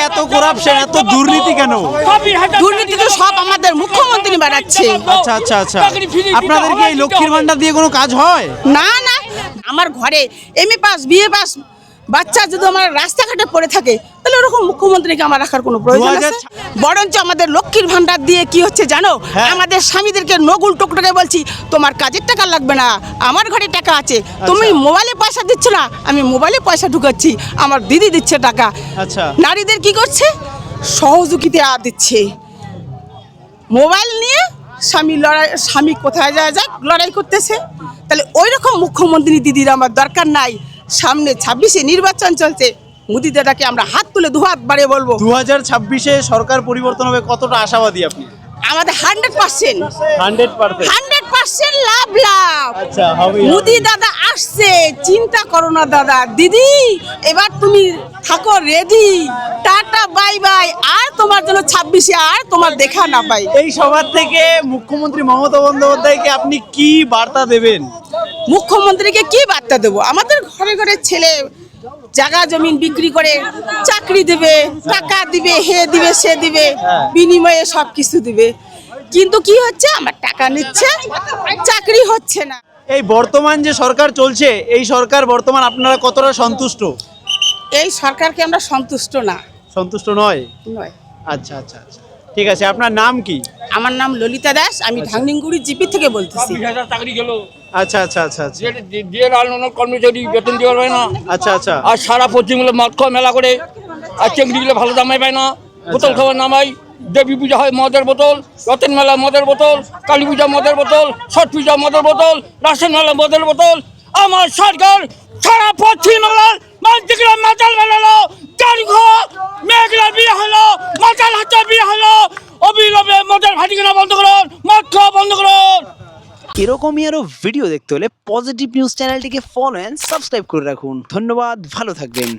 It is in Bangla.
এত করাপশন, এত দুর্নীতি কেন? দুর্নীতি তো সব আমাদের মুখ্যমন্ত্রী বাড়াচ্ছে। আচ্ছা আচ্ছা আচ্ছা, আপনাদের কি এই লক্ষ্মীর ভান্ডার দিয়ে কোনো কাজ হয়? না না, আমার ঘরে এমএ পাস বিএ পাস বাচ্চা যদি আমার রাস্তাঘাটে পড়ে থাকে তাহলে ওরকম মুখ্যমন্ত্রীকে আমার রাখার কোনো প্রয়োজন আছে? বরঞ্চ আমাদের লক্ষ্মীর ভান্ডার দিয়ে কি হচ্ছে জানো, আমাদের স্বামীদেরকে নগুল টুকটুকে বলছি তোমার কাজের টাকা লাগবে না, আমার ঘরে টাকা আছে, তুমি মোবাইলে পয়সা দিচ্ছ না, আমি মোবাইলে পয়সা ঢুকাচ্ছি, আমার দিদি দিচ্ছে টাকা। আচ্ছা, নারীদের কি করছে, সহযোগিতা দিচ্ছে, মোবাইল নিয়ে স্বামী কোথায় যায় লড়াই করতেছে। তাহলে ওই রকম মুখ্যমন্ত্রী দিদির আমার দরকার নাই। সামনে 26-এ নির্বাচন চলছে, মোদি দাদাকে আমরা হাত তুলে দুহাত বাড়িয়ে বলবো 2026-এ সরকার পরিবর্তন হবে, কতটা আশাবাদী আপনি? আমাদের 100% 100% লাভ। আচ্ছা, হবে। মোদি দাদা আসছে, চিন্তা করো না দাদা দিদি, এবার তুমি থাকো রেডি, টাটা বাই বাই, আর তোমার জন্য 26-এ আর তোমার দেখা না পাই। এই সভা থেকে মুখ্যমন্ত্রী মমতা বন্দ্যোপাধ্যায়কে আপনি কি বার্তা দেবেন? মুখ্যমন্ত্রীকে কি বার্তা দেবো, আমাদের ঘরে ঘরে ছেলে জায়গা জমিন বিক্রি করে চাকরি দেবে, টাকা দিবে, হে দিবে সে দিবে, বিনিময়ে সব কিছু দিবে, কিন্তু কি হচ্ছে, আমার টাকা নিচ্ছে, চাকরি হচ্ছে না। এই বর্তমান যে সরকার চলছে, এই সরকার বর্তমান আপনারা কতটা সন্তুষ্ট? এই সরকারকে আমরা সন্তুষ্ট না। সন্তুষ্ট নয়? আচ্ছা আচ্ছা আচ্ছা, ঠিক আছে। আপনার নাম কি? আমার নাম ললিতা দাস, আমি ঢাংনিগুড়ি জিপি থেকে বলতেছি। চাকরি গেল। আচ্ছা আচ্ছা আচ্ছা আচ্ছা দিয়ে কর্মচারী বেতন দেওয়া হয় না। আচ্ছা আচ্ছা, আর সারা পশ্চিমগুলো মদ খাওয়া মেলা করে, আর চেংড়িগুলো ভালো দামে পায় না, বোতল খাওয়ার নামাই, দেবী পূজা হয় মদের বোতল, রতন মেলা মদের বোতল, কালী পূজা মদের বোতল, ছট পূজা মদের বোতল, রাসন মেলা মদের বোতল। আমার সরকার সারা পশ্চিম বাংলার মানুষগুলো মাতাল মেলালো, মেঘলা বিয়ে হলো, মাতাল হাতে বিয়ে হলো, অবিলম্বে মদের ভাটি কেনা বন্ধ করুন, মদ খাওয়া বন্ধ করুন। এরকমই আরো ভিডিও দেখতে হলে পজিটিভ নিউজ চ্যানেলটিকে ফলো এন্ড সাবস্ক্রাইব করে রাখুন। ধন্যবাদ, ভালো থাকবেন।